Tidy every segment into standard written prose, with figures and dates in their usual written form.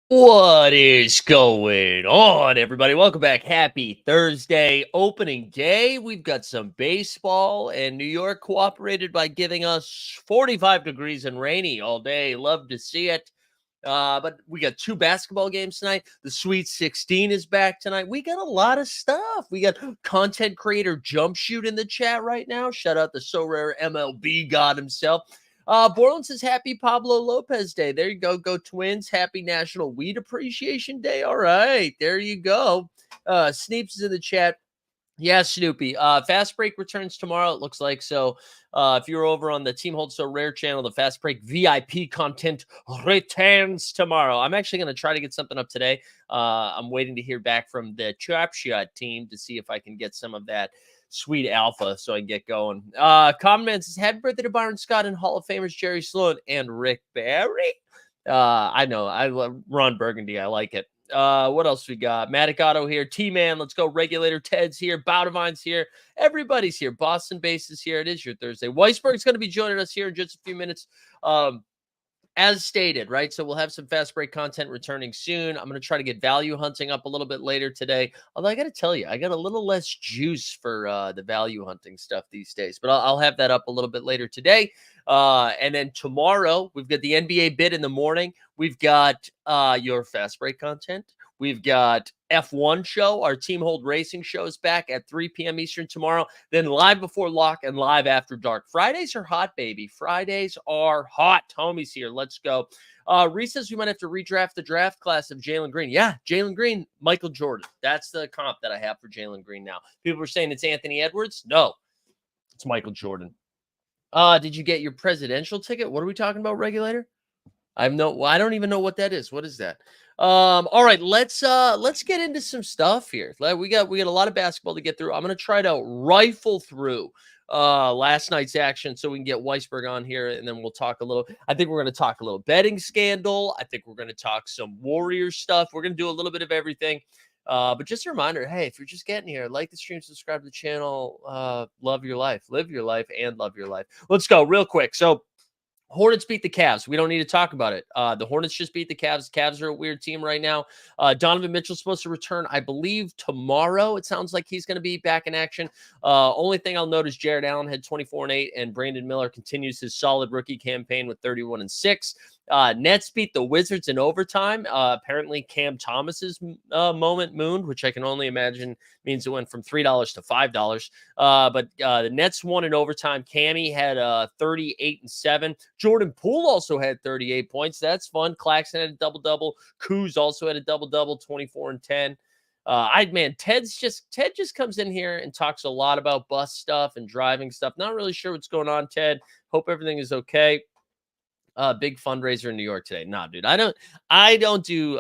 What is going on, everybody? Welcome back. Happy Thursday, opening day. We've got some baseball, and New York cooperated by giving us 45 degrees and rainy all day. Love to see it. But we got two basketball games tonight. The Sweet 16 is back tonight. We got a lot of stuff. We got content creator Jump Shoot in the chat right now. Shout out the So Rare MLB god himself. Borland says happy Pablo Lopez Day. There you go. Go Twins. Happy National Weed Appreciation Day. All right. There you go. Sneeps is in the chat. Yeah, Snoopy. Fast Break returns tomorrow, it looks like. So if you're over on the Team Hold So Rare channel, the Fast Break VIP content returns tomorrow. I'm actually going to try to get something up today. I'm waiting to hear back from the Chop Shot team to see if I can get some of that sweet alpha so I can get going. Common Man says, happy birthday to Byron Scott and Hall of Famers Jerry Sloan and Rick Barry. I know. I love Ron Burgundy. I like it. What else we got? Matic Auto here. T-Man, let's go. Regulator Ted's here. Bowdevine's here. Everybody's here. Boston Base is here. It is your Thursday. Weisberg's going to be joining us here in just a few minutes. As stated, right? So we'll have some fast break content returning soon. I'm going to try to get value hunting up a little bit later today. Although I got to tell you, I got a little less juice for the value hunting stuff these days. But I'll have that up a little bit later today. And then tomorrow, we've got the NBA bid in the morning. We've got your fast break content. We've got F1 show. Our Team Hold Racing show is back at 3 p.m. Eastern tomorrow. Then live before lock and live after dark. Fridays are hot, baby. Fridays are hot. Homies here. Let's go. Reese says we might have to redraft the draft class of Jalen Green. Yeah, Jalen Green, Michael Jordan. That's the comp that I have for Jalen Green now. People are saying it's Anthony Edwards. No, it's Michael Jordan. Did you get your presidential ticket? What are we talking about, regulator? I don't even know what that is. What is that? All right, let's get into some stuff here. We got a lot of basketball to get through. I'm gonna try to rifle through last night's action so we can get Weisberg on here, and then we'll talk a little. I think we're gonna talk a little betting scandal. I think we're gonna talk some Warriors stuff. We're gonna do a little bit of everything. But just a reminder, hey, if you're just getting here, like the stream, subscribe to the channel, love your life, live your life, and love your life. Let's go real quick. So Hornets beat the Cavs. We don't need to talk about it. The Hornets just beat the Cavs. Cavs are a weird team right now. Donovan Mitchell's supposed to return, I believe, tomorrow. It sounds like he's going to be back in action. Only thing I'll note is Jared Allen had 24-8, and Brandon Miller continues his solid rookie campaign with 31-6. Nets beat the Wizards in overtime. Apparently, Cam Thomas's moment mooned, which I can only imagine means it went from $3 to $5. But the Nets won in overtime. Cammy had 38-7. Jordan Poole also had 38 points. That's fun. Claxton had a double-double. Kuz also had a double-double, 24-10. Ted just comes in here and talks a lot about bus stuff and driving stuff. Not really sure what's going on, Ted. Hope everything is okay. Big fundraiser in New York today. Nah, dude, I don't do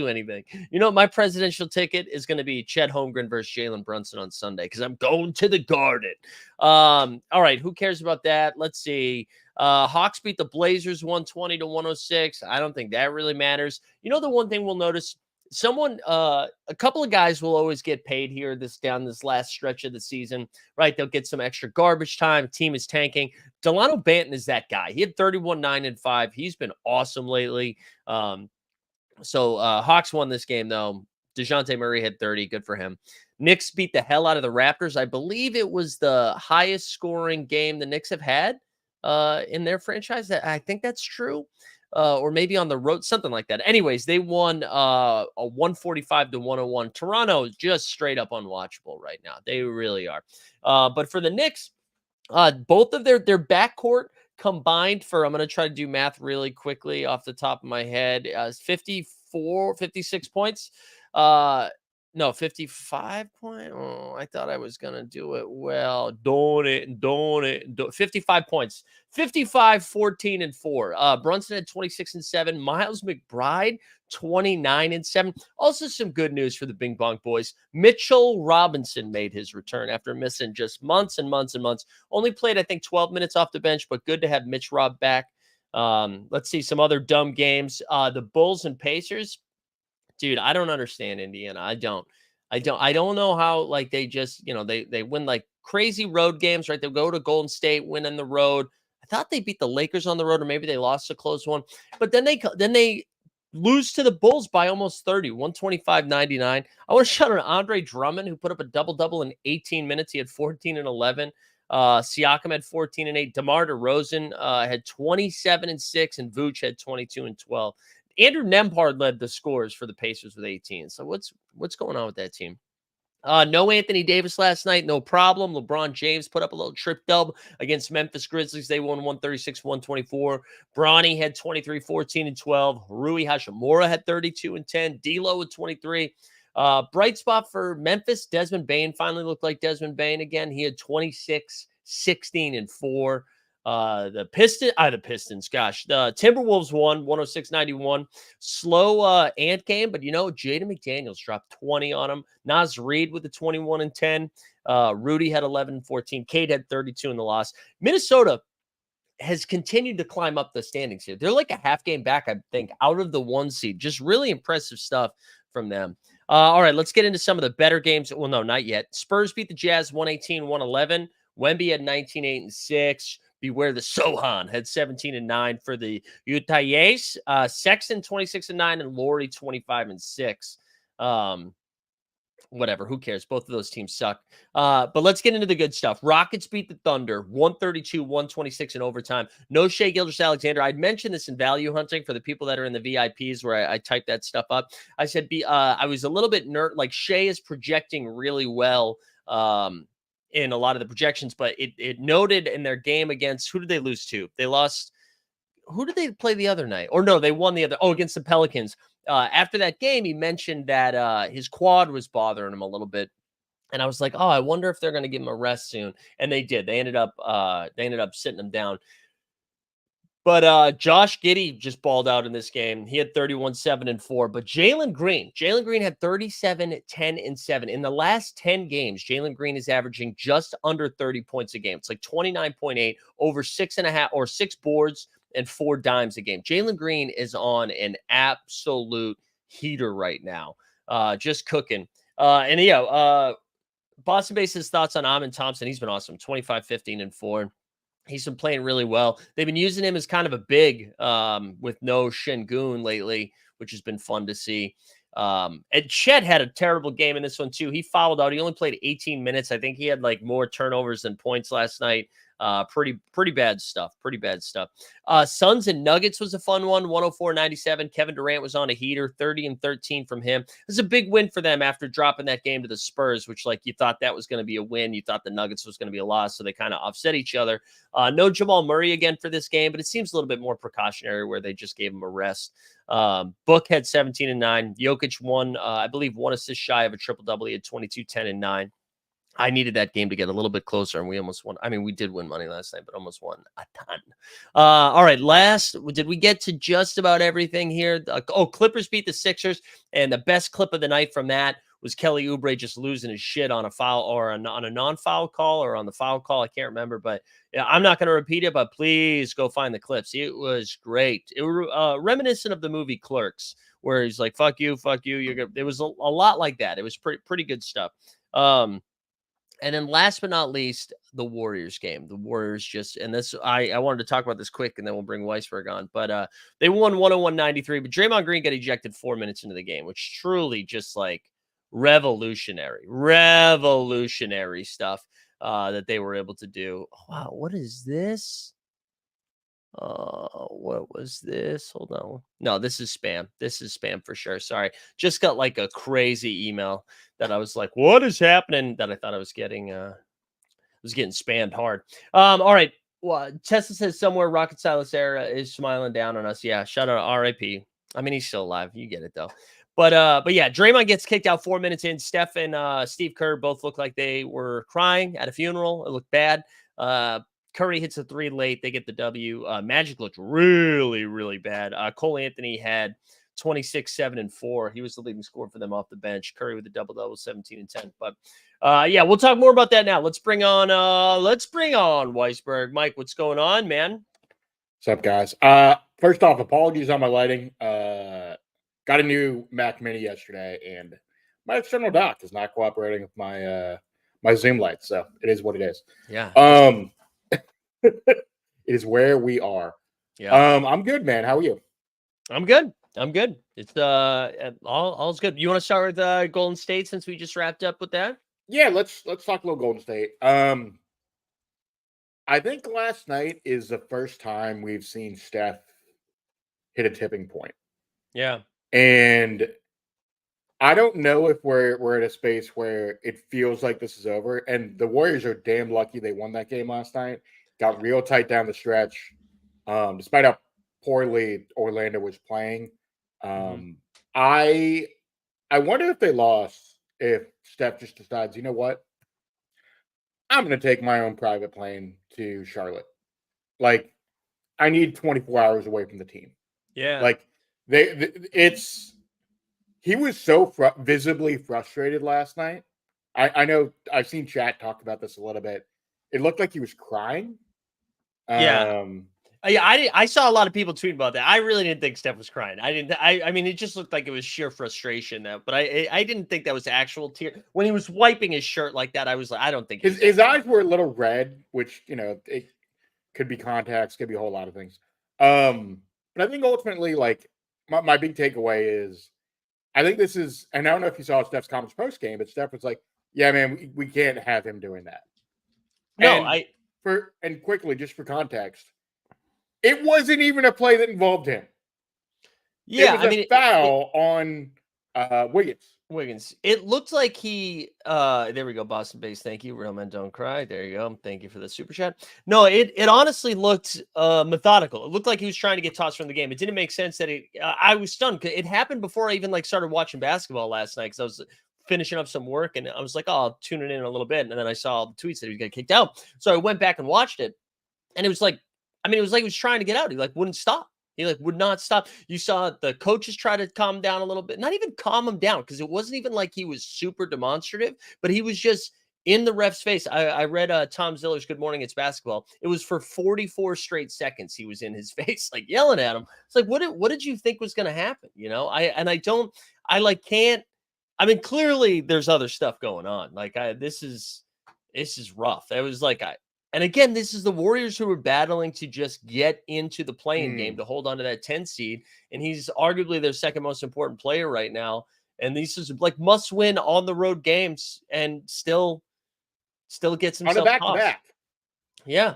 anything. You know, my presidential ticket is going to be Chet Holmgren versus Jalen Brunson on Sunday because I'm going to the Garden. All right, who cares about that? Let's see. Hawks beat the Blazers 120-106. I don't think that really matters. You know, the one thing we'll notice, a couple of guys will always get paid here this last stretch of the season, right? They'll get some extra garbage time. Team is tanking. Delano Banton is that guy. He had 31-9-5. He's been awesome lately. So Hawks won this game, though. DeJounte Murray had 30. Good for him. Knicks beat the hell out of the Raptors. I believe it was the highest scoring game the Knicks have had in their franchise. I think that's true. Or maybe on the road, something like that. Anyways, they won a 145-101. Toronto is just straight up unwatchable right now. They really are. But for the Knicks, both of their backcourt combined for, I'm going to try to do math really quickly off the top of my head, 56 points. No, 55 point. Oh, I thought I was going to do it well. Don't it. 55 points. 55, 14, and 4. Brunson had 26-7. Miles McBride, 29-7. Also, some good news for the Bing Bong boys. Mitchell Robinson made his return after missing just months and months and months. Only played, I think, 12 minutes off the bench, but good to have Mitch Rob back. Let's see some other dumb games. The Bulls and Pacers. Dude, I don't understand Indiana. I don't know how, like, they just, they win like crazy road games, right? They'll go to Golden State, win on the road. I thought they beat the Lakers on the road, or maybe they lost a close one. But then they lose to the Bulls by almost 30, 125-99. I want to shout out Andre Drummond, who put up a double-double in 18 minutes. He had 14 and 11. Siakam had 14 and 8. DeMar DeRozan had 27 and 6, and Vooch had 22 and 12. Andrew Nembhard led the scores for the Pacers with 18. So what's going on with that team? No Anthony Davis last night, no problem. LeBron James put up a little trip dub against Memphis Grizzlies. They won 136-124. Bronny had 23, 14, and 12. Rui Hachimura had 32 and 10. D'Lo with 23. Bright spot for Memphis. Desmond Bane finally looked like Desmond Bane again. He had 26, 16, and 4. The Pistons, gosh. The Timberwolves won 106-91. Slow Ant game, but Jaden McDaniels dropped 20 on him. Naz Reid with the 21 and 10. Rudy had 11 and 14. Cade had 32 in the loss. Minnesota has continued to climb up the standings here. They're like a half game back, I think, out of the 1 seed. Just really impressive stuff from them. All right, let's get into some of the better games. Well, no, not yet. Spurs beat the Jazz 118-111. Wemby had 19, 8, and 6. Beware the Sohan had 17 and 9 for the Utah Jazz. Sexton 26 and 9 and Laurie 25 and 6. Whatever, who cares? Both of those teams suck. But let's get into the good stuff. Rockets beat the Thunder 132-126 in overtime. No Shai Gilgeous-Alexander. I'd mentioned this in value hunting for the people that are in the VIPs where I typed that stuff up. I said I was a little bit like Shai is projecting really well in a lot of the projections, but it noted in their game against, who did they lose to? They lost. Who did they play the other night? Or no, they won the other. Oh, against the Pelicans. After that game, he mentioned that his quad was bothering him a little bit. And I was like, oh, I wonder if they're going to give him a rest soon. And they did. They ended up sitting him down. But Josh Giddey just balled out in this game. He had 31, 7, and 4. But Jalen Green had 37, 10, and 7. In the last 10 games, Jalen Green is averaging just under 30 points a game. It's like 29.8, over 6.5 or 6 boards and 4 dimes a game. Jalen Green is on an absolute heater right now. Just cooking. Boston Base's thoughts on Amin Thompson. He's been awesome. 25, 15, and 4. He's been playing really well. They've been using him as kind of a big with no Şengün lately, which has been fun to see. And Chet had a terrible game in this one too. He fouled out. He only played 18 minutes. I think he had like more turnovers than points last night. Pretty bad stuff. Suns and Nuggets was a fun one. 104-97. Kevin Durant was on a heater. 30 and 13 from him. It was a big win for them after dropping that game to the Spurs, which like you thought that was going to be a win. You thought the Nuggets was going to be a loss, so they kind of offset each other. No Jamal Murray again for this game, but it seems a little bit more precautionary where they just gave him a rest. Book had 17 and 9. Jokic won, I believe, 1 assist shy of a triple-double. He had 22, 10, and 9. I needed that game to get a little bit closer, and we almost won. I mean, we did win money last night, but almost won a ton. All right, did we get to just about everything here? Clippers beat the Sixers, and the best clip of the night from that was Kelly Oubre just losing his shit on a foul or on a non-foul call or on the foul call. I can't remember, but yeah, I'm not going to repeat it, but please go find the clips. It was great. It was reminiscent of the movie Clerks, where he's like, fuck you. It was a lot like that. It was pretty good stuff. And then last but not least, the Warriors game. The Warriors I wanted to talk about this quick, and then we'll bring Weisberg on. But they won 101-93, but Draymond Green got ejected 4 minutes into the game, which truly just like revolutionary stuff that they were able to do. Oh, wow, what is this? What was this? Hold on. No, this is spam. This is spam for sure. Sorry. Just got like a crazy email that I was like, what is happening? That I thought I was getting spammed hard. All right. Well, Tessa says somewhere Rocket Silas era is smiling down on us. Yeah, shout out to RIP. I mean, he's still alive. You get it though. But yeah, Draymond gets kicked out 4 minutes in. Steph and Steve Kerr both look like they were crying at a funeral. It looked bad. Curry hits a 3 late. They get the W. Magic looked really, really bad. Cole Anthony had 26, 7, and 4. He was the leading scorer for them off the bench. Curry with a double-double, 17 and 10. But yeah, we'll talk more about that now. Let's bring on Weisberg. Mike, what's going on, man? What's up, guys? First off, apologies on my lighting. Got a new Mac Mini yesterday, and my external dock is not cooperating with my my Zoom light, so it is what it is. Yeah. It is where we are. Yeah. I'm good, man. How are you? I'm good. I'm good. It's all's good. You want to start with Golden State since we just wrapped up with that? Yeah, let's talk a little Golden State. I think last night is the first time we've seen Steph hit a tipping point. Yeah. And I don't know if we're at a space where it feels like this is over. And the Warriors are damn lucky they won that game last night. Got real tight down the stretch. Despite how poorly Orlando was playing. Um, I I wonder if they lost, if Steph just decides, you know what? I'm gonna take my own private plane to Charlotte. Like, I need 24 hours away from the team. Yeah. Like it's he was so visibly frustrated last night. I know I've seen chat talk about this a little bit. It looked like he was crying. Yeah. Um, Yeah, I saw a lot of people tweet about that. I really didn't think Steph was crying. I didn't. I mean, it just looked like it was sheer frustration. But I didn't think that was actual tear. When he was wiping his shirt like that, I was like, I don't think his eyes were a little red, which it could be contacts, could be a whole lot of things. But I think ultimately, like my big takeaway is, I think this is, and I don't know if you saw Steph's comments post game, but Steph was like, "Yeah, man, we can't have him doing that." No, And quickly, just for context, it wasn't even a play that involved him. It yeah. was I a mean, foul on Wiggins. Wiggins. It looked like there we go, Boston base. Thank you. Real men don't cry. There you go. Thank you for the super chat. No, it honestly looked methodical. It looked like he was trying to get tossed from the game. It didn't make sense that I was stunned because it happened before I even started watching basketball last night because I was finishing up some work and I was like, oh, I'll tune it in a little bit. And then I saw the tweets that he got kicked out. So I went back and watched it. And it was like, it was like he was trying to get out. He wouldn't stop. He would not stop. You saw the coaches try to calm down a little bit, not even calm him down because it wasn't even like he was super demonstrative, but he was just in the ref's face. I read Tom Ziller's Good Morning It's Basketball. It was for 44 straight seconds he was in his face, yelling at him. It's like, what did you think was going to happen? Clearly there's other stuff going on. This is rough. It was and again, this is the Warriors who are battling to just get into the play-in game to hold on to that 10 seed. And he's arguably their second most important player right now. And these is must-win on the road games and still gets himself on a back-to-back. Yeah.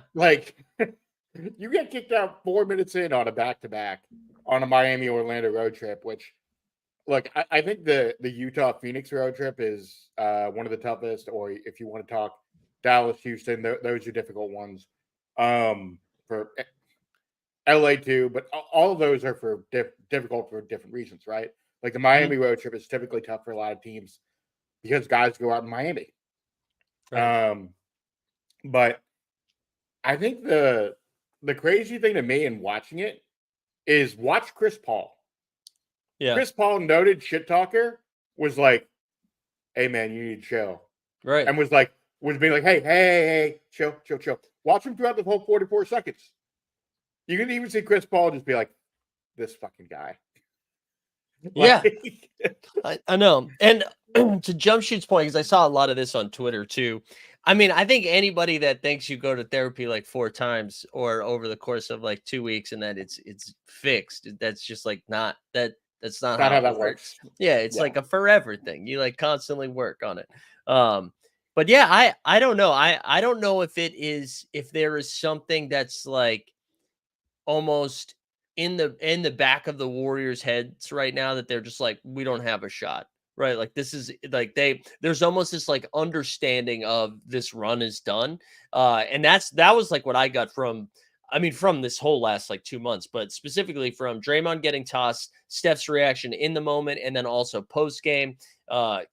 You get kicked out 4 minutes in on a back-to-back on a Miami-Orlando road trip, which, look, I think the Utah-Phoenix road trip is one of the toughest, or if you want to talk Dallas, Houston, those are difficult ones for LA too, but all of those are for difficult for different reasons, right? Like the Miami road trip is typically tough for a lot of teams because guys go out in Miami. Right. But I think the crazy thing to me in watching it is watch Chris Paul. Yeah. Chris Paul, noted shit talker, was like, "Hey man, you need to chill." Right. And was being like, hey, chill. Watch him throughout the whole 44 seconds. You can even see Chris Paul just be like, this fucking guy. Yeah. I know. And to Jumpshoot's point, because I saw a lot of this on Twitter too. I think anybody that thinks you go to therapy 4 times or over the course of 2 weeks and that it's fixed, that's just not that. That's not how that works. Yeah, it's like a forever thing. You constantly work on it. But yeah, I don't know. I don't know if there is something that's almost in the back of the Warriors' heads right now that they're just we don't have a shot. Right. This is there's almost this understanding of this run is done. And that was what I got from this whole last 2 months, but specifically from Draymond getting tossed, Steph's reaction in the moment, and then also post game,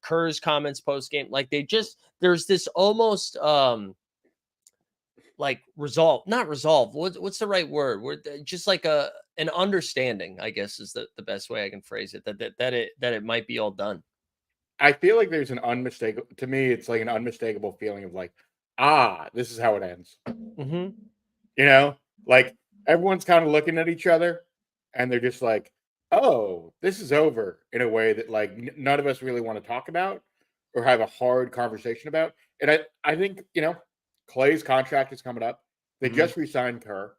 Kerr's comments post game. There's this almost not resolve. What's the right word? We're just an understanding, I guess, is the best way I can phrase it. That it might be all done. I feel like there's an unmistakable, to me, it's an unmistakable feeling of this is how it ends. Everyone's kind of looking at each other and they're just oh, this is over in a way that none of us really want to talk about or have a hard conversation about. And I think, Clay's contract is coming up. They just re-signed Kerr,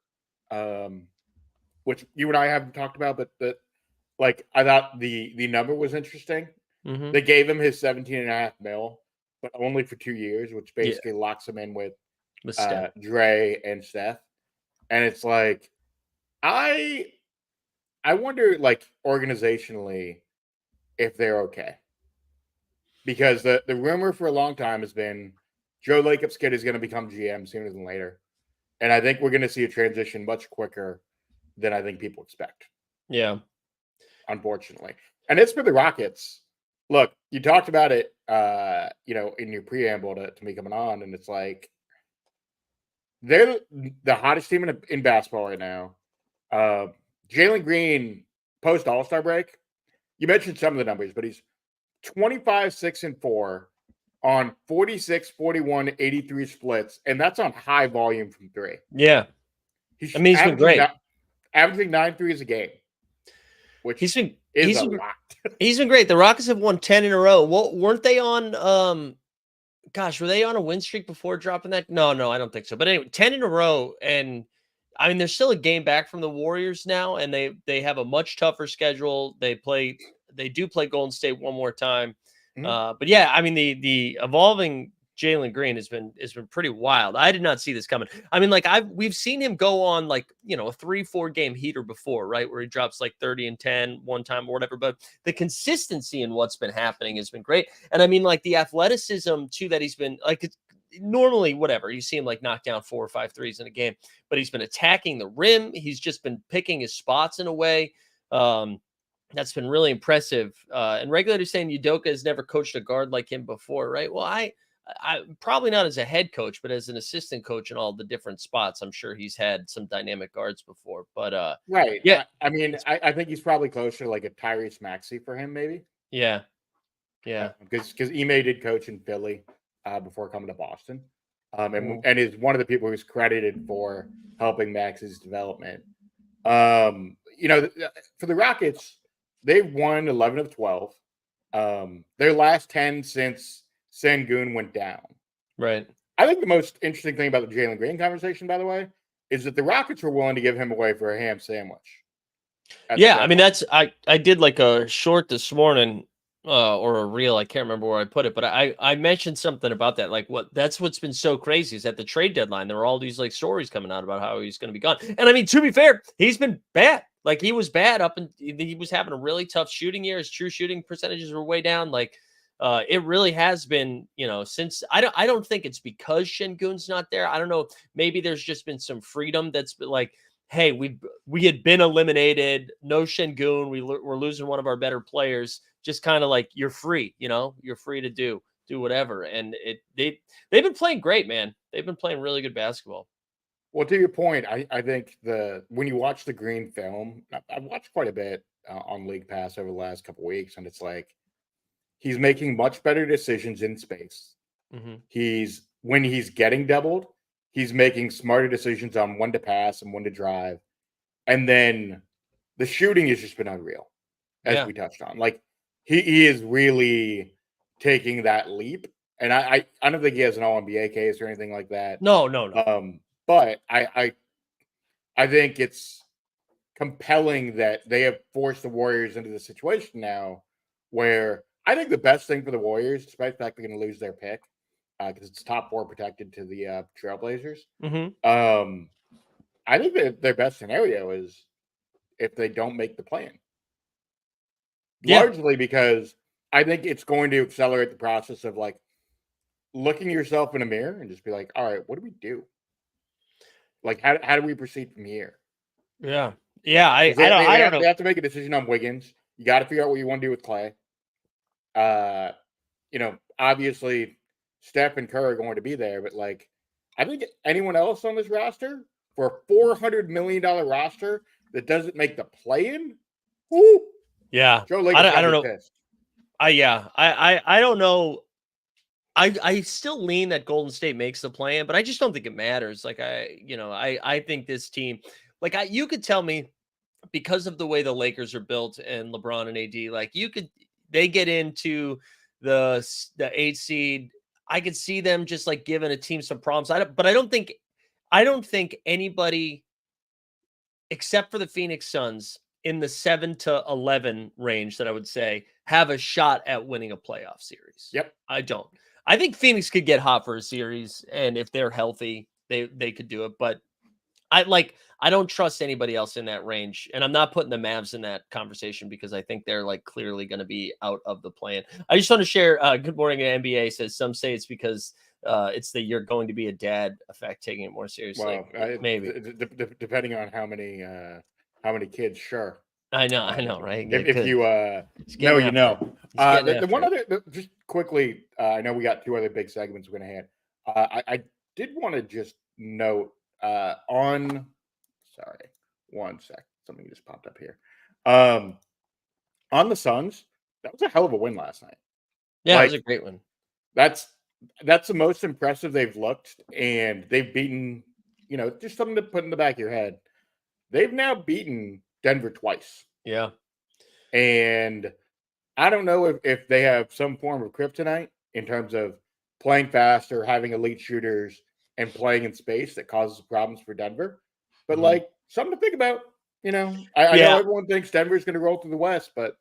which you and I haven't talked about, but like I thought the number was interesting. Mm-hmm. They gave him his 17.5 mil, but only for 2 years, which Yeah, basically locks him in with with Steph. Dre and Steph. And it's like I I wonder, like, organizationally, if they're okay. Because the rumor for a long time has been Joe Lacob's kid is going to become GM sooner than later. And I think we're going to see a transition much quicker than I think people expect, Yeah. unfortunately. And it's for the Rockets. Look, you talked about it, in your preamble to me coming on, and it's like they're the hottest team in basketball right now. Uh, Jalen Green, post All Star break, you mentioned some of the numbers, but he's 25, 6, and 4 on 46, 41, 83 splits, and that's on high volume from three. Yeah. He's I mean, he's been great. averaging 9 threes a game, He's which been is he's a been lot. he's been great. The Rockets have won 10 in a row. Well, weren't they on gosh, were they on a win streak before dropping that? No, I don't think so. But anyway, 10 in a row. And I mean, they're still a game back from the Warriors now, and they have a much tougher schedule. They do play Golden State one more time. Mhm. But yeah, I mean the evolving Jalen Green has been pretty wild. I did not see this coming. I mean, like we've seen him go on like a 3-4 game heater before, right? Where he drops like 30 and 10 one time or whatever. But the consistency in what's been happening has been great. And I mean, like the athleticism too that he's been like normally whatever you see him like knock down 4 or 5 threes in a game, but he's been attacking the rim. He's just been picking his spots in a way. That's been really impressive. And regulators saying Udoka has never coached a guard like him before, right? Well, I probably not as a head coach, but as an assistant coach in all the different spots, I'm sure he's had some dynamic guards before. But Right. yeah, I mean, I think he's probably closer to like a Tyrese Maxey for him, maybe. yeah, yeah. Because Ime did coach in Philly before coming to Boston, Mhm. and is one of the people who's credited for helping Max's development. For the Rockets, they've won 11 of 12. Their last 10 since Sengun went down. Right. I think the most interesting thing about the Jalen Green conversation, by the way, is that the Rockets were willing to give him away for a ham sandwich at the Yeah, I mean deadline. that's I did like a short this morning or a reel, I can't remember where I put it, but I mentioned something about that. Like what's been so crazy is at the trade deadline there were all these like stories coming out about how he's going to be gone. And I mean, to be fair, he's been bad. Like he was bad up and he was having a really tough shooting year. His true shooting percentages were way down. Like it really has been, since I don't think it's because Shengun's not there. I don't know. Maybe there's just been some freedom that's been like, hey, we had been eliminated. No Shengun. We're losing one of our better players. Just kind of like you're free. You're free to do whatever. And they've been playing great, man. They've been playing really good basketball. Well, to your point, I think when you watch the Green film, I've watched quite a bit on League Pass over the last couple weeks, and it's like he's making much better decisions in space. Hmm. When he's getting doubled, he's making smarter decisions on when to pass and when to drive. And then the shooting has just been unreal, as Yeah. we touched on. Like he is really taking that leap. And I don't think he has an all NBA case or anything like that. No. But I think it's compelling that they have forced the Warriors into the situation now where I think the best thing for the Warriors, despite the fact they're going to lose their pick, because it's top 4 protected to the Trailblazers. Hmm. Um, I think that their best scenario is if they don't make the plan, Yeah. largely because I think it's going to accelerate the process of like looking yourself in a mirror and just be like, all right, what do we do? Like, how do we proceed from here? Yeah. Yeah. I Because I don't I don't they know. have to make a decision on Wiggins. You got to figure out what you want to do with Clay. Uh, obviously Steph and Kerr are going to be there, but like, I think anyone else on this roster for a $400 million roster that doesn't make the play-in, whoo, Yeah. Joe I Lakers don't, got I to don't be know. pissed. I don't know. I still lean that Golden State makes the plan, but I just don't think it matters. Like I think this team, like you could tell me because of the way the Lakers are built and LeBron and AD, like they get into the 8 seed. I could see them just like giving a team some problems. But I don't think anybody except for the Phoenix Suns in the 7-11 range that I would say have a shot at winning a playoff series. Yep. I don't. I think Phoenix could get hot for a series, and if they're healthy, they could do it. But I don't trust anybody else in that range, and I'm not putting the Mavs in that conversation because I think they're like clearly going to be out of the plan. I just want to share. Good morning, NBA says some say it's because it's the you're going to be a dad effect, taking it more seriously. Well, Maybe depending on how many kids, sure. I know, right? Yeah, If good. you He's know, getting you know. after The one it. other, just quickly, I know we got two other big segments we're gonna hit. I did want to just note on. Sorry, one sec. Something just popped up here. On the Suns, that was a hell of a win last night. Yeah, it was a Like great one. that's the most impressive they've looked, and they've beaten. Just something to put in the back of your head. They've now beaten Denver twice, Yeah. and I don't know if they have some form of kryptonite in terms of playing faster, having elite shooters, and playing in space that causes problems for Denver. But Mhm. something to think about. I know Yeah, everyone thinks Denver's going to roll through the West, but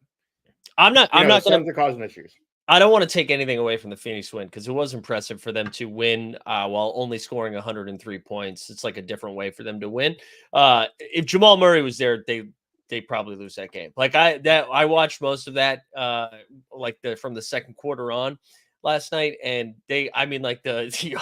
I'm not. the Suns are causing issues. I don't want to take anything away from the Phoenix win because it was impressive for them to win while only scoring 103 points. It's like a different way for them to win. If Jamal Murray was there, they probably lose that game. I watched most of that from the second quarter on last night, and the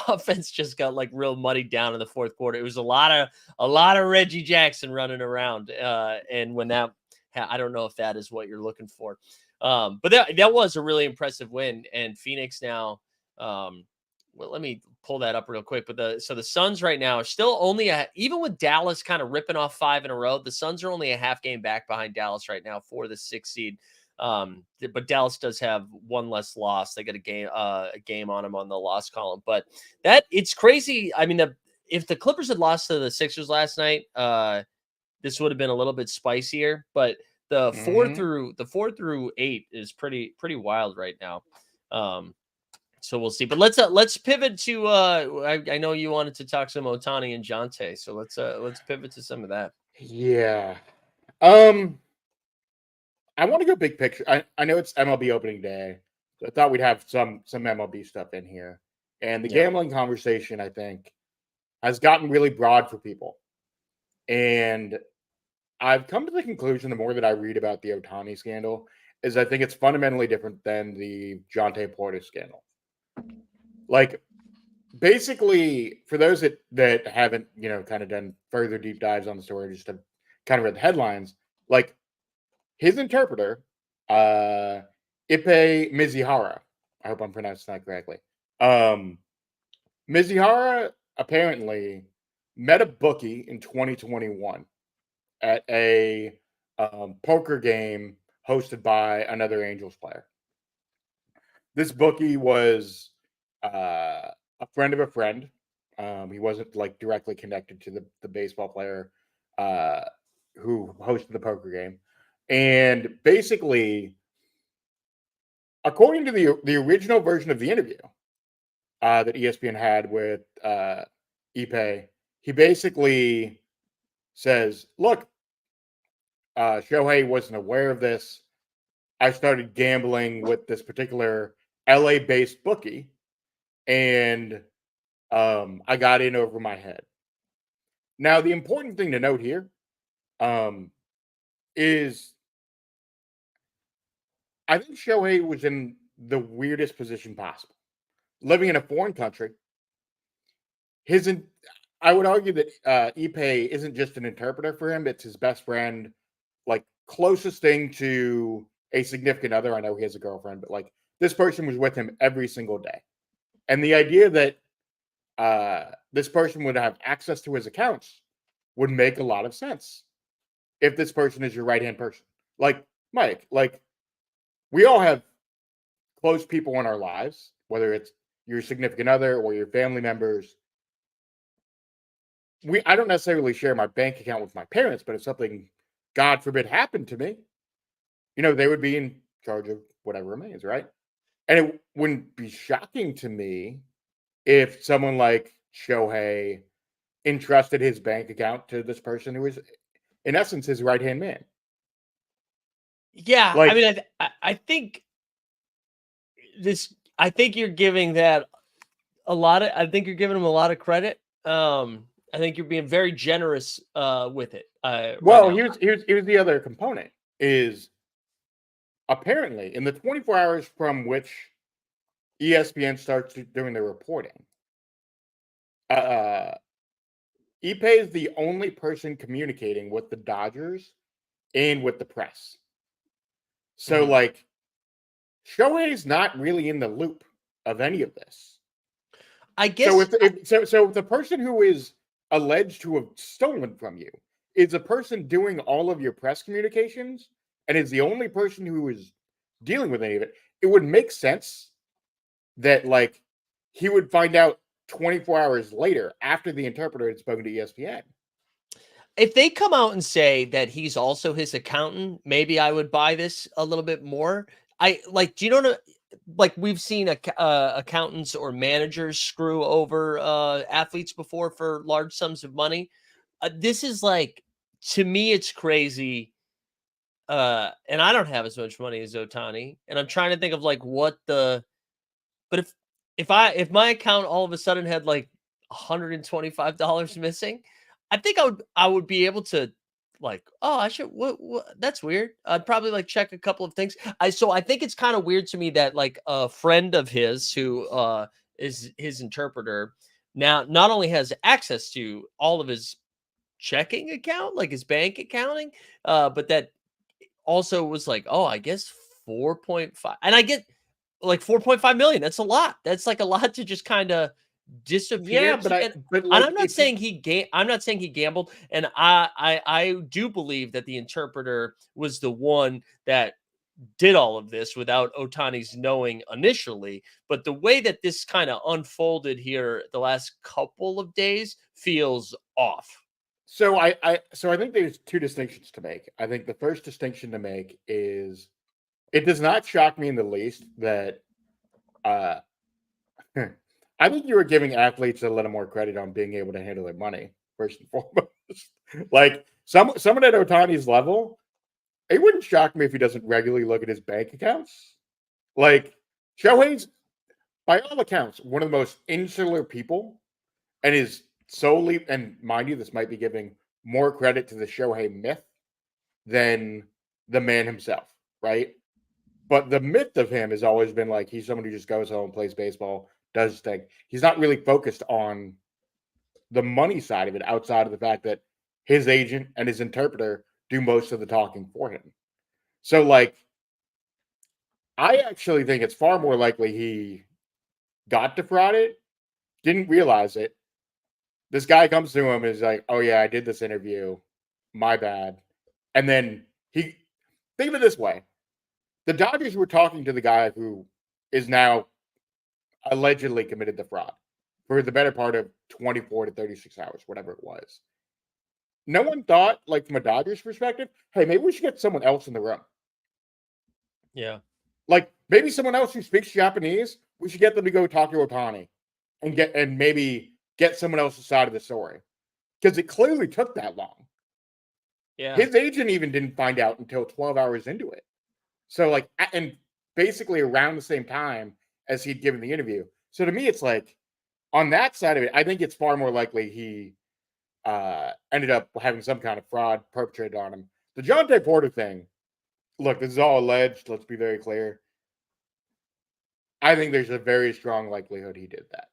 offense just got like real muddied down in the fourth quarter. It was a lot of Reggie Jackson running around, and when that I don't know if that is what you're looking for. But that was a really impressive win, and Phoenix now. Well, let me pull that up real quick. But the Suns right now are still only even with Dallas kind of ripping off 5 in a row, the Suns are only a half game back behind Dallas right now for the 6th seed. But Dallas does have one less loss. They got a game on them on the loss column. But it's crazy. I mean, if the Clippers had lost to the Sixers last night, this would have been a little bit spicier. But the Mm-hmm. 4 through 8 is pretty wild right now. So we'll see. But let's pivot to I know you wanted to talk some Otani and Jonte, so let's pivot to some of that. Yeah. I want to go big picture. I know it's MLB opening day, so I thought we'd have some MLB stuff in here. And the Yeah. gambling conversation, I think, has gotten really broad for people. And I've come to the conclusion, the more that I read about the Otani scandal, is I think it's fundamentally different than the Jonte Portis scandal. Like, basically, for those that haven't, kind of done further deep dives on the story, just to kind of read the headlines, like his interpreter, Ipe Mizuhara, I hope I'm pronouncing that correctly. Mizuhara apparently met a bookie in 2021 at a poker game hosted by another Angels player. This bookie was a friend of a friend. He wasn't like directly connected to the baseball player uh, who hosted the poker game. And basically, according to the original version of the interview that ESPN had with Ipe, he basically says, "Look, Shohei wasn't aware of this. I started gambling with this particular LA-based bookie, and I got in over my head." Now, the important thing to note here is I think Shohei was in the weirdest position possible. Living in a foreign country, I would argue that Ipe isn't just an interpreter for him; it's his best friend, like closest thing to a significant other. I know he has a girlfriend, but like this person was with him every single day, and the idea that this person would have access to his accounts would make a lot of sense if this person is your right hand person, like Mike. Like we all have close people in our lives, whether it's your significant other or your family members. I don't necessarily share my bank account with my parents, but if something, God forbid, happened to me, they would be in charge of whatever remains, right? And it wouldn't be shocking to me if someone like Shohei entrusted his bank account to this person who is, in essence, his right hand man. Yeah, I Like, mean, I think this. I think you're giving that a lot of. I think you're giving him a lot of credit. I think you're being very generous with it right well, now. here's the other component is apparently in the 24 hours from which ESPN starts doing their reporting, uh, Ipe is the only person communicating with the Dodgers and with the press. So, Mhm. like, Shohei's not really in the loop of any of this. I So, guess if the person who is alleged to have stolen from you is a person doing all of your press communications and is the only person who is dealing with any of it, it would make sense that like he would find out 24 hours later after the interpreter had spoken to ESPN. if they come out and say that he's also his accountant, maybe I would buy this a little bit more. I like, do you know what? Like we've seen accountants or managers screw over athletes before for large sums of money. This is like, to me, it's crazy. And I don't have as much money as Otani, and I'm trying to think of like what the but if my account all of a sudden had like $125 missing, I think I would be able to like, oh, I should what that's weird. I'd probably like check a couple of things. I think it's kind of weird to me that like a friend of his who is his interpreter now not only has access to all of his checking account, like his bank accounting, but that also was like, oh, I guess 4.5. And I get like 4.5 million. That's a lot. That's like a lot to just kind of disappear Yeah, to. but And like if you I'm not saying he gambled. And I do believe that the interpreter was the one that did all of this without Otani's knowing initially. But the way that this kind of unfolded here the last couple of days feels off. so I think there's two distinctions to make. I think the first distinction to make is it does not shock me in the least that uh I think you were giving athletes a little more credit on being able to handle their money, first and foremost. Like someone at Otani's level, it wouldn't shock me if he doesn't regularly look at his bank accounts. Like Shohei's, by all accounts, one of the most insular people, and is solely, and mind you, this might be giving more credit to the Shohei myth than the man himself, right? But the myth of him has always been like he's someone who just goes home, plays baseball, does his thing. He's not really focused on the money side of it outside of the fact that his agent and his interpreter do most of the talking for him. So, like, I actually think it's far more likely he got defrauded, didn't realize it. This guy comes to him and is like, "Oh yeah, I did this interview. My bad." And then he think of it this way: the Dodgers were talking to the guy who is now allegedly committed the fraud for the better part of 24 to 36 hours, whatever it was. No one thought, like from a Dodgers perspective, hey, maybe we should get someone else in the room. Yeah. Like maybe someone else who speaks Japanese, we should get them to go talk to Otani and maybe get someone else's side of the story. Because it clearly took that long. Yeah. His agent even didn't find out until 12 hours into it. So like and basically around the same time as he'd given the interview. So to me, it's like on that side of it, I think it's far more likely he ended up having some kind of fraud perpetrated on him. The Jonte Porter thing, look, this is all alleged. Let's be very clear. I think there's a very strong likelihood he did that.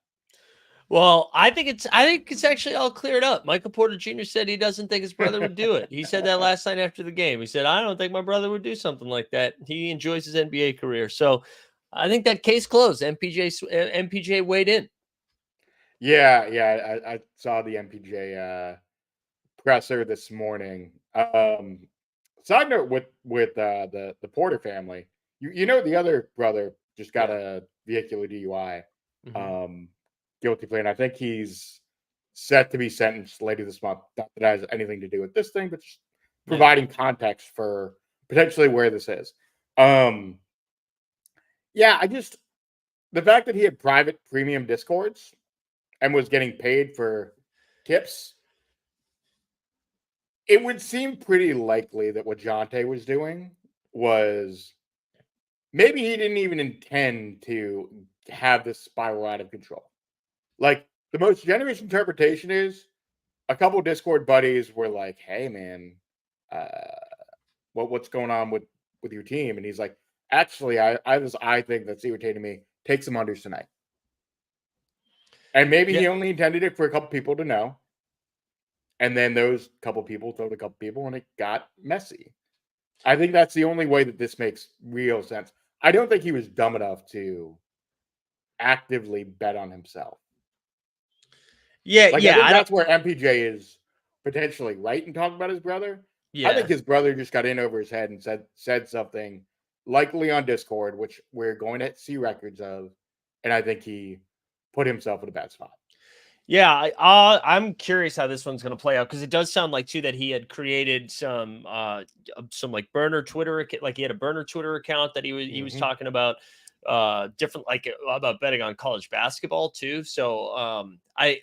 Well, I think it's actually all cleared up. Michael Porter Jr. said he doesn't think his brother would do it. He said that last night after the game. He said, "I don't think my brother would do something like that. He enjoys his NBA career." So, I think that case closed. MPJ weighed in. Yeah, I saw the MPJ presser this morning. Side note with the Porter family, you know the other brother just got Yeah. a vehicular DUI, Mhm. um, guilty plea, and I think he's set to be sentenced later this month. Not that it has anything to do with this thing, but just Yeah. providing context for potentially where this is. Um, yeah, I just the fact that he had private premium discords and was getting paid for tips, it would seem pretty likely that what Jonte was doing was maybe he didn't even intend to have this spiral out of control. Like, the most generous interpretation is a couple Discord buddies were like, "Hey, man, uh, what's going on with your team?" And he's like, "Actually, I think that's irritating me. Take some unders tonight." And maybe Yeah. he only intended it for a couple people to know. And then those couple people told a couple people, and it got messy. I think that's the only way that this makes real sense. I don't think he was dumb enough to actively bet on himself. Yeah. Like, I Yeah. think I don't. that's where MPJ is potentially right in talking about his brother. I think Yeah. his brother just got in over his head and said something, likely on Discord, which we're going to see records of, and I think he put himself in a bad spot. Yeah, I'm curious how this one's going to play out because it does sound like too that he had created some like burner Twitter like he had a burner Twitter account that he was Mm-hmm. talking about different like about betting on college basketball too. So I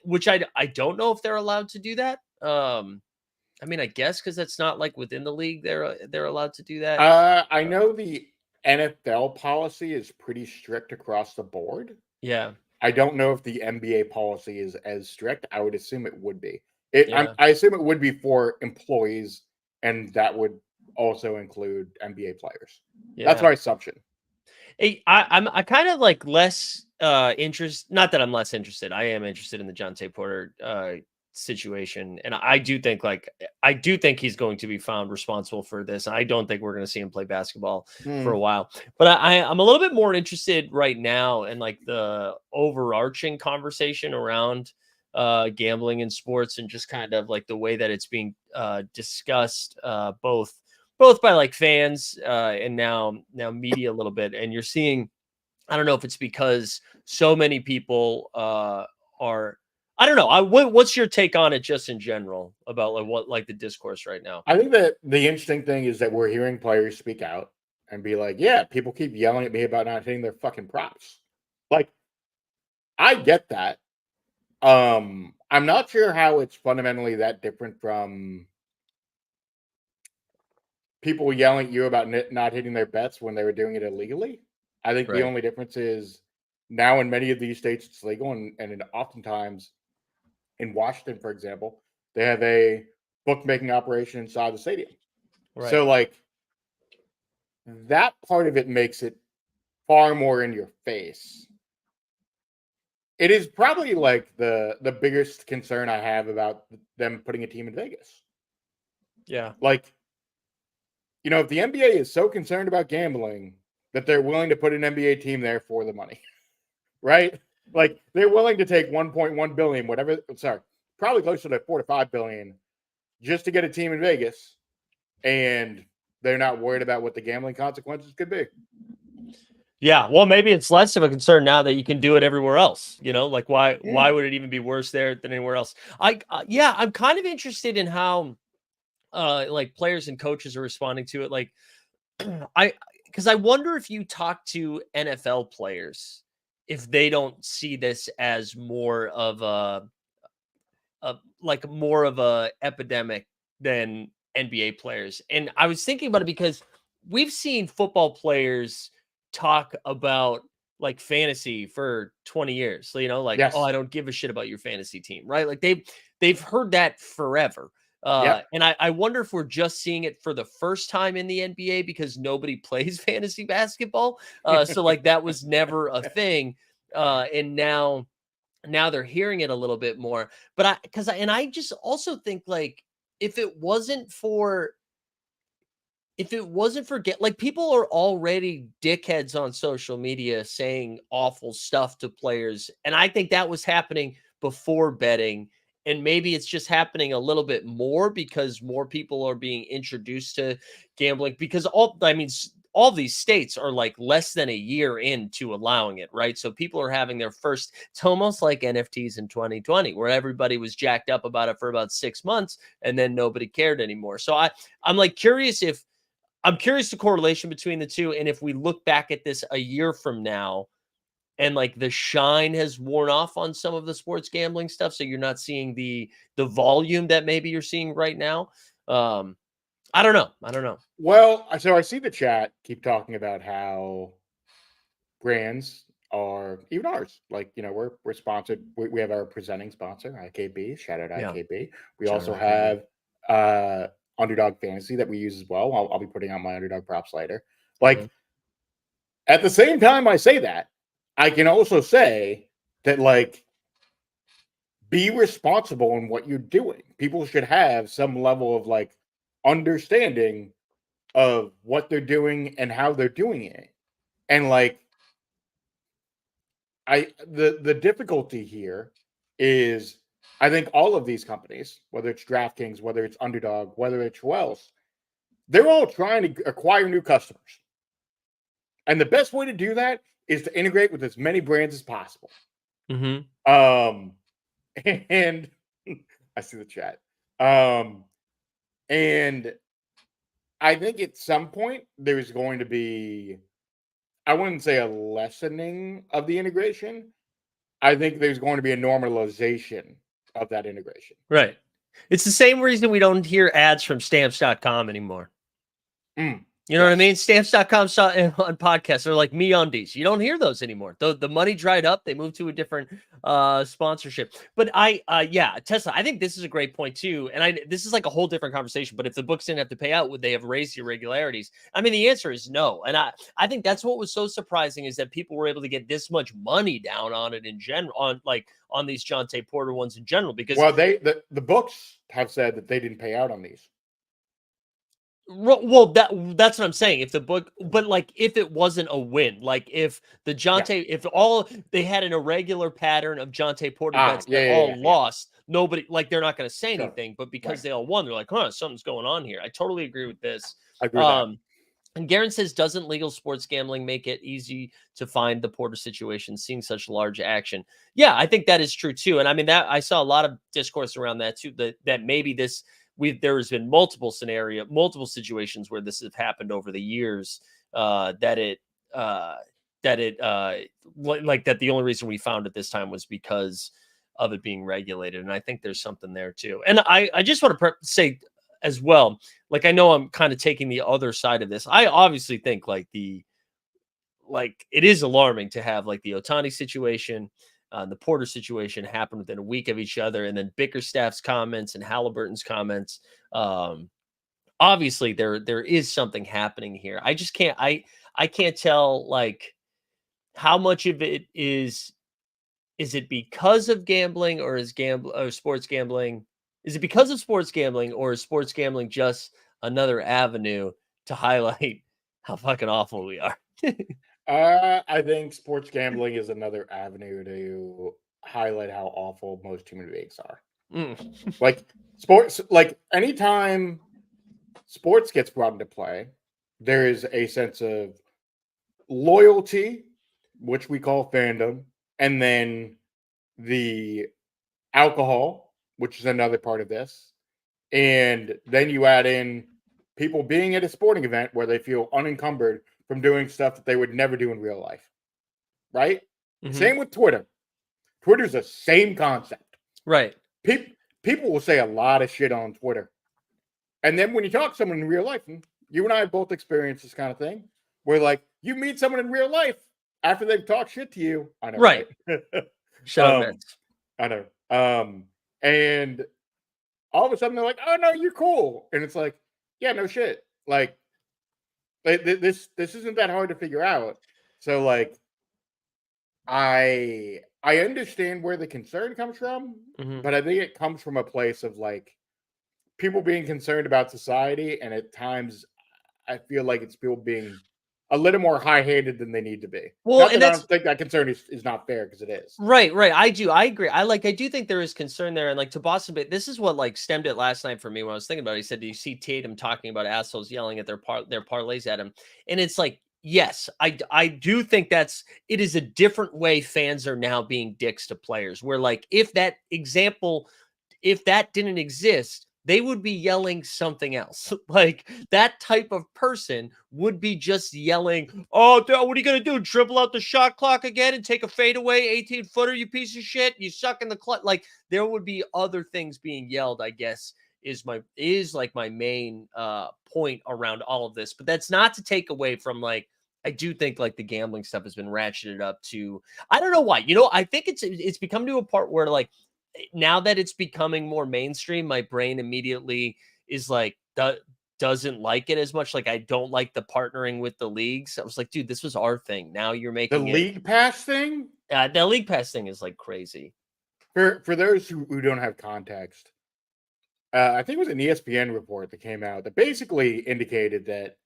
don't know if they're allowed to do that. I mean, I guess because that's not like within the league they're allowed to do that. I know the NFL policy is pretty strict across the board. Yeah, I don't know if the NBA policy is as strict. I would assume it would be. I assume it would be for employees, and that would also include NBA players. That's yeah. my assumption. I kind of like less interest. Not that I'm less interested. I am interested in the John Porter situation, and I do think he's going to be found responsible for this. I don't think we're going to see him play basketball for a Hmm. while. But I'm a little bit more interested right now in like the overarching conversation around gambling in sports and just kind of like the way that it's being discussed both by like fans and now media a little bit. And you're seeing, I don't know if it's because so many people are, I don't know. What's your take on it just in general about like what like the discourse right now? I think that the interesting thing is that we're hearing players speak out and be like, "Yeah, people keep yelling at me about not hitting their fucking props." Like, I get that. I'm not sure how it's fundamentally that different from people yelling at you about not hitting their bets when they were doing it illegally. I think the Right. only difference is now in many of these states it's legal, and oftentimes in Washington, for example, they have a bookmaking operation inside the stadium. Right. So, like, that part of it makes it far more in your face. It is probably like the biggest concern I have about them putting a team in Vegas. Yeah. Like, if the NBA is so concerned about gambling that they're willing to put an NBA team there for the money, right? Like, they're willing to take 1.1 billion, whatever, sorry, probably closer to 4 to 5 billion just to get a team in Vegas, and they're not worried about what the gambling consequences could be. Yeah, well, maybe it's less of a concern now that you can do it everywhere else. Like why Hmm. would it even be worse there than anywhere else? Yeah, I'm kind of interested in how like players and coaches are responding to it. Like I because I wonder if you talk to NFL players if they don't see this as more of like more of a epidemic than NBA players. And I was thinking about it because we've seen football players talk about like fantasy for 20 years. So, like, oh, I Yes. don't give a shit about your fantasy team, right? Like they've heard that forever. Yep. And I wonder if we're just seeing it for the first time in the NBA because nobody plays fantasy basketball. So like that was never a thing. And now they're hearing it a little bit more. But I just also think like if it wasn't for get like people are already dickheads on social media saying awful stuff to players, and I think that was happening before betting, and maybe it's just happening a little bit more because more people are being introduced to gambling because all these states are like less than a year into allowing it, right? So people are having their first, it's almost like NFTs in 2020 where everybody was jacked up about it for about 6 months and then nobody cared anymore. So I'm like curious if I'm curious the correlation between the two. And if we look back at this a year from now and like the shine has worn off on some of the sports gambling stuff, so you're not seeing the volume that maybe you're seeing right now. Um, I don't know. I don't know. Well, so I see the chat keep talking about how brands are even ours. Like, we're sponsored. We have our presenting sponsor, IKB. Shout out Yeah. IKB. We Shout also out KB. have Underdog Fantasy that we use as well. I'll be putting out my Underdog props later. Like, at the same time I say that, I can also say that, like, be responsible in what you're doing. People should have some level of, like, understanding of what they're doing and how they're doing it. And, like, the difficulty here is, I think all of these companies, whether it's DraftKings, whether it's Underdog, whether it's who else, they're all trying to acquire new customers. And the best way to do that is to integrate with as many brands as possible. Um, and I see the chat. And I think at some point there's going to be, I wouldn't say a lessening of the integration. I think there's going to be a normalization of that integration. Right. It's the same reason we don't hear ads from stamps.com anymore. You know what I mean? Stamps.com saw on podcasts. They're like MeUndies. You don't hear those anymore. The money dried up. They moved to a different sponsorship. But yeah, Tesla. I think this is a great point too. And this is like a whole different conversation. But if the books didn't have to pay out, would they have raised the irregularities? I mean, the answer is no. And I think that's what was so surprising is that people were able to get this much money down on it in general, on these Jonte Porter ones in general. Because the books have said that they didn't pay out on these. Well, that's what I'm saying. If the book, but like if it wasn't a win, like if the Jonte, if all they had an irregular pattern of Jonte Porter bets that all lost, nobody, like they're not going to say anything. But because they all won, they're like, huh, something's going on here. I totally agree with this. I agree with that. And Garen says, doesn't legal sports gambling make it easy to find the Porter situation, seeing such large action? Yeah, I think that is true too. And I mean, that I saw a lot of discourse around that too, that maybe there has been multiple situations where this has happened over the years, like that the only reason we found it this time was because of it being regulated. And I think there's something there too. And I just want to say as well, like, I know I'm kind of taking the other side of this. I obviously think it is alarming to have like the Ohtani situation, the Porter situation happen within a week of each other, and then Bickerstaff's comments and Halliburton's comments. Obviously, there is something happening here. I just can't. I can't tell like how much of it is. Is it because of gambling, or is sports gambling? Is it because of sports gambling, or is sports gambling just another avenue to highlight how fucking awful we are? I think sports gambling is another avenue to highlight how awful most human beings are. Like sports, like anytime sports gets brought into play, there is a sense of loyalty, which we call fandom, and then the alcohol, which is another part of this. And then you add in people being at a sporting event where they feel unencumbered from doing stuff that they would never do in real life. Right? Same with Twitter. Twitter's the same concept. Right. People will say a lot of shit on Twitter. And then when you talk to someone in real life, and you and I have both experienced this kind of thing, where like you meet someone in real life after they've talked shit to you. I know. Right. Shout out. I know. And all of a sudden they're like, "Oh no, you're cool," and it's like, "Yeah, no shit." Like, this isn't that hard to figure out. So like, I understand where the concern comes from, but I think it comes from a place of like people being concerned about society, and at times I feel like it's people being a little more high-handed than they need to be. Well, I don't think that concern is not fair, because it is. Right. I agree. I do think there is concern there. And like, to Boston, but this is what like stemmed it last night for me when I was thinking about it. He said, do you see Tatum talking about assholes yelling at their parlays at him? And it's like, yes, I do think it is a different way fans are now being dicks to players, where like, if that didn't exist, they would be yelling something else. Like, that type of person would be just yelling, "Oh, what are you going to do? Dribble out the shot clock again and take a fadeaway 18-footer, you piece of shit? You suck in the clutch." Like, there would be other things being yelled, I guess, is like my main point around all of this. But that's not to take away from like I do think like the gambling stuff has been ratcheted up to I don't know why. I think it's become to a part where like now that it's becoming more mainstream, my brain immediately is like doesn't like it as much. Like I don't like the partnering with the leagues. I was like, dude, this was our thing. Now you're The making it. league pass thing. The league pass thing is like crazy. For those who don't have context, I think it was an ESPN report that came out that basically indicated that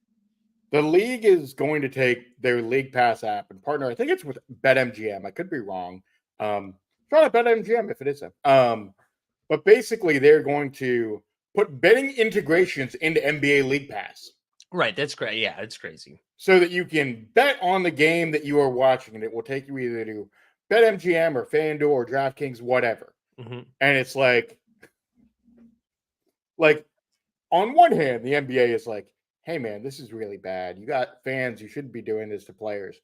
the league is going to take their League Pass app and partner. I think it's with BetMGM. I could be wrong. Try to BetMGM if it isn't. But basically, they're going to put betting integrations into NBA League Pass. Right. That's great. Yeah, it's crazy. So that you can bet on the game that you are watching, and it will take you either to BetMGM or FanDuel or DraftKings, whatever. Mm-hmm. And it's like on one hand, the NBA is like, hey man, this is really bad. You got fans, you shouldn't be doing this to players.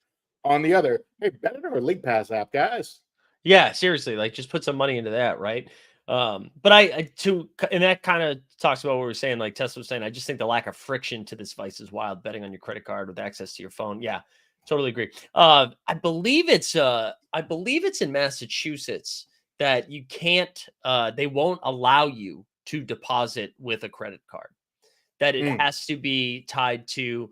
On the other, hey, bet it on our League Pass app, guys. Yeah, seriously, like just put some money into that, right? But and that kind of talks about what we were saying, like Tesla was saying, I just think the lack of friction to this device is wild. Betting on your credit card with access to your phone. Yeah, totally agree. I believe it's in Massachusetts that you can't, they won't allow you to deposit with a credit card, that it has to be tied to,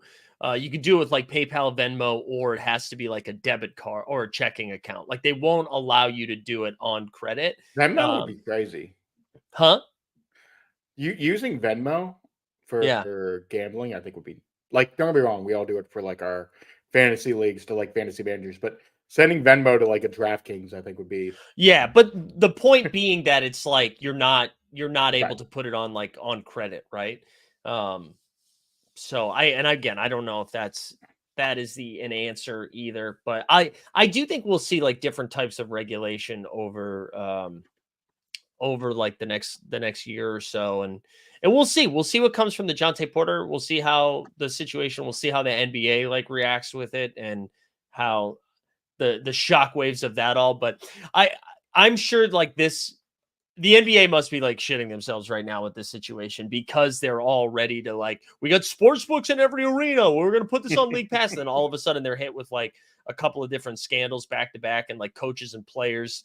you can do it with like PayPal, Venmo, or it has to be like a debit card or a checking account. Like they won't allow you to do it on credit. Venmo would be crazy. Huh? You using Venmo Yeah. for gambling, I think would be like, don't get me wrong, we all do it for like our fantasy leagues to like fantasy managers, but sending Venmo to like a DraftKings, I think would be Yeah, but the point being that it's like you're not able right. to put it on like on credit, right? So again, I don't know if that is an answer either, but I do think we'll see like different types of regulation over like the next year or so, and we'll see what comes from the Jonte Porter. We'll see how the situation. We'll see how the NBA like reacts with it and how the shockwaves of that all. But I'm sure like the NBA must be like shitting themselves right now with this situation because they're all ready to like, we got sports books in every arena. We're going to put this on League Pass. And then all of a sudden they're hit with like a couple of different scandals back to back and like coaches and players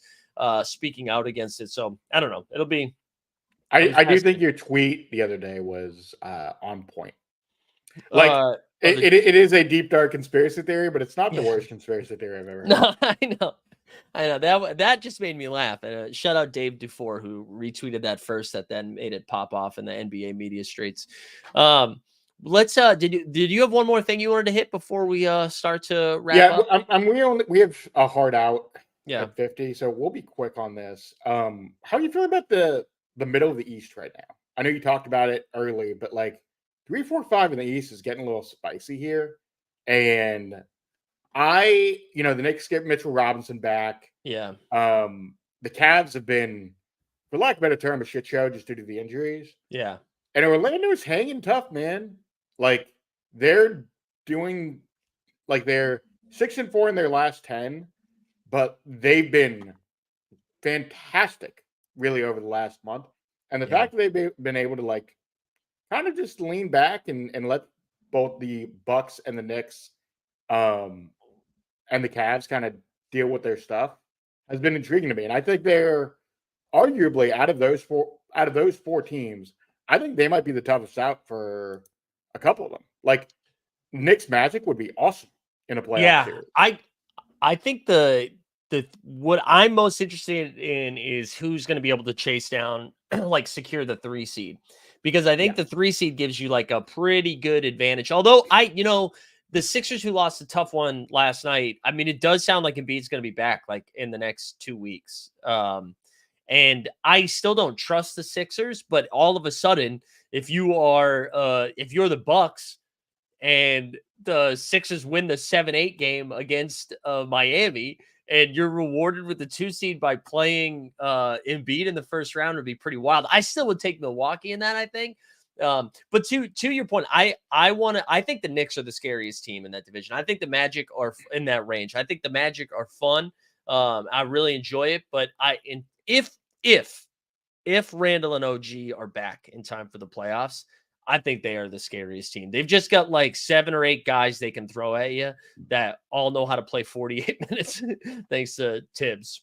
speaking out against it. So I don't know. It'll be I do think your tweet the other day was on point. Like it is a deep dark conspiracy theory, but it's not the worst conspiracy theory I've ever heard. No, I know that just made me laugh. And shout out Dave Dufour who retweeted that first, that then made it pop off in the NBA media streets. Let's did you have one more thing you wanted to hit before we start to wrap up? We have a hard out at 50, so we'll be quick on this. How are you feeling about the middle of the East right now? I know you talked about it early, but like 3, 4, 5 in the East is getting a little spicy here. And the Knicks get Mitchell Robinson back. Yeah. The Cavs have been, for lack of a better term, a shit show just due to the injuries. Yeah. And Orlando's hanging tough, man. Like they're doing, like they're 6-4 in their last 10, but they've been fantastic really over the last month. And the fact that they've been able to like kind of just lean back and let both the Bucks and the Knicks and the Cavs kind of deal with their stuff has been intriguing to me. And I think they're arguably out of those four teams, I think they might be the toughest out for a couple of them. Like Knicks Magic would be awesome in a playoff series. I think what I'm most interested in is who's going to be able to chase down, like secure the 3 seed, because I think the 3 seed gives you like a pretty good advantage. Although the Sixers, who lost a tough one last night, I mean, it does sound like Embiid's going to be back like in the next 2 weeks. And I still don't trust the Sixers, but all of a sudden, if you're the Bucks and the Sixers win the 7-8 game against Miami, and you're rewarded with the 2 seed by playing Embiid in the first round, would be pretty wild. I still would take Milwaukee in that, I think. But to your point, I think the Knicks are the scariest team in that division. I think the Magic are in that range. I think the Magic are fun. I really enjoy it, but if if Randall and OG are back in time for the playoffs, I think they are the scariest team. They've just got like 7 or 8 guys they can throw at you that all know how to play 48 minutes thanks to Tibbs.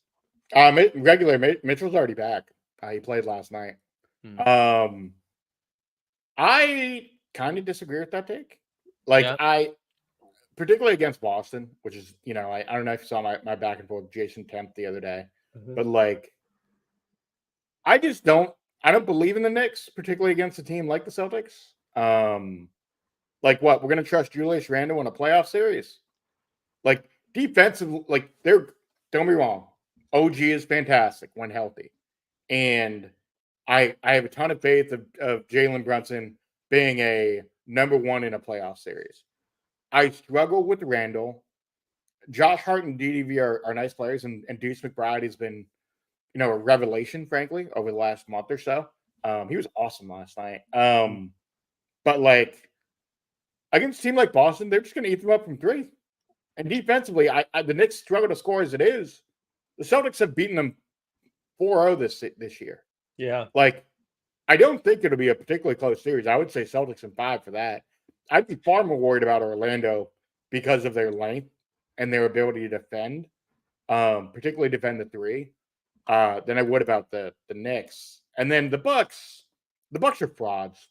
Mitchell's already back. He played last night. I kind of disagree with that take. I particularly against Boston, which is, I don't know if you saw my back and forth with Jason Temp the other day, but I just don't believe in the Knicks, particularly against a team like the Celtics. We're going to trust Julius Randle in a playoff series? Defensive, don't be wrong. OG is fantastic when healthy. And I have a ton of faith of Jalen Brunson being a number 1 in a playoff series. I struggle with Randall. Josh Hart and DDV are nice players, and Deuce McBride has been, a revelation, frankly, over the last month or so. He was awesome last night. But against a team like Boston, they're just going to eat them up from 3. And defensively, the Knicks struggle to score as it is. The Celtics have beaten them 4-0 this year. Yeah. I don't think it'll be a particularly close series. I would say Celtics in 5 for that. I'd be far more worried about Orlando because of their length and their ability to defend, particularly defend the 3, than I would about the Knicks. And then the Bucks are frauds.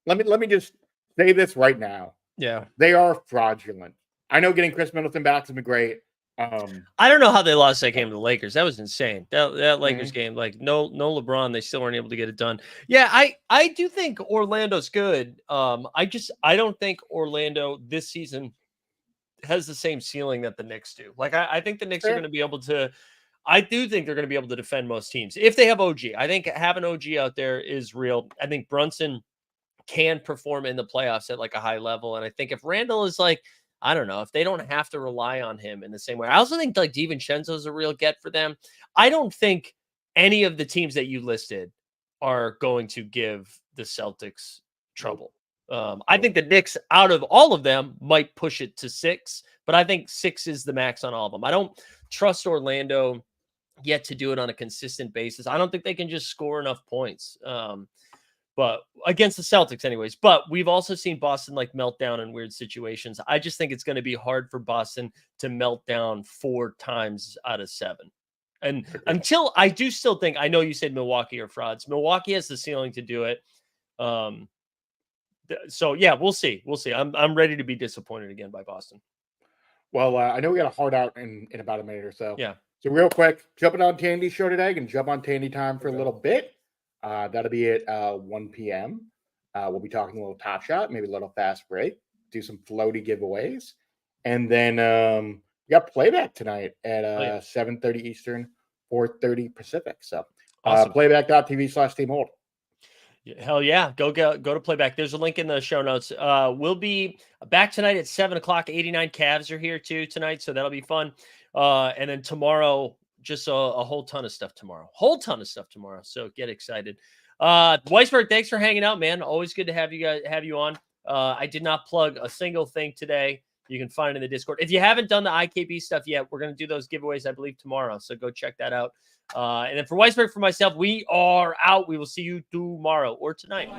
Let me just say this right now. Yeah. They are fraudulent. I know getting Chris Middleton back has been great. I don't know how they lost that game to the Lakers. That was insane. That Lakers game, no LeBron, they still weren't able to get it done. Yeah, I do think Orlando's good. I don't think Orlando this season has the same ceiling that the Knicks do. I think the Knicks are going to be able to. I do think they're going to be able to defend most teams if they have OG. I think having OG out there is real. I think Brunson can perform in the playoffs at a high level, and I think if Randall is I don't know, if they don't have to rely on him in the same way. I also think DiVincenzo is a real get for them. I don't think any of the teams that you listed are going to give the Celtics trouble. I think the Knicks, out of all of them, might push it to 6, but I think 6 is the max on all of them. I don't trust Orlando yet to do it on a consistent basis. I don't think they can just score enough points. But against the Celtics anyways. But we've also seen Boston melt down in weird situations. I just think it's going to be hard for Boston to melt down 4 times out of 7. And until I do still think, I know you said Milwaukee are frauds. Milwaukee has the ceiling to do it. So yeah, we'll see. I'm ready to be disappointed again by Boston. Well, I know we got a hard out in about a minute or so. Yeah. So real quick, jumping on Tandy's show today and jump on Tandy time for a little bit. That'll be at 1 p.m. We'll be talking a little Top Shot, maybe a little fast break, do some floaty giveaways. And then we got playback tonight at 7:30 Eastern, 4:30 Pacific. So awesome. Playback.tv/Team Hold. Hell yeah. Go to Playback. There's a link in the show notes. We'll be back tonight at 7 o'clock. 89 Cavs are here too tonight, so that'll be fun. And then tomorrow, just a whole ton of stuff tomorrow. So get excited. Weisberg, thanks for hanging out, man. Always good to have you on. I did not plug a single thing today. You can find it in the Discord. If you haven't done the IKB stuff yet, we're going to do those giveaways, I believe, tomorrow. So go check that out. And then for Weisberg, for myself, we are out. We will see you tomorrow or tonight.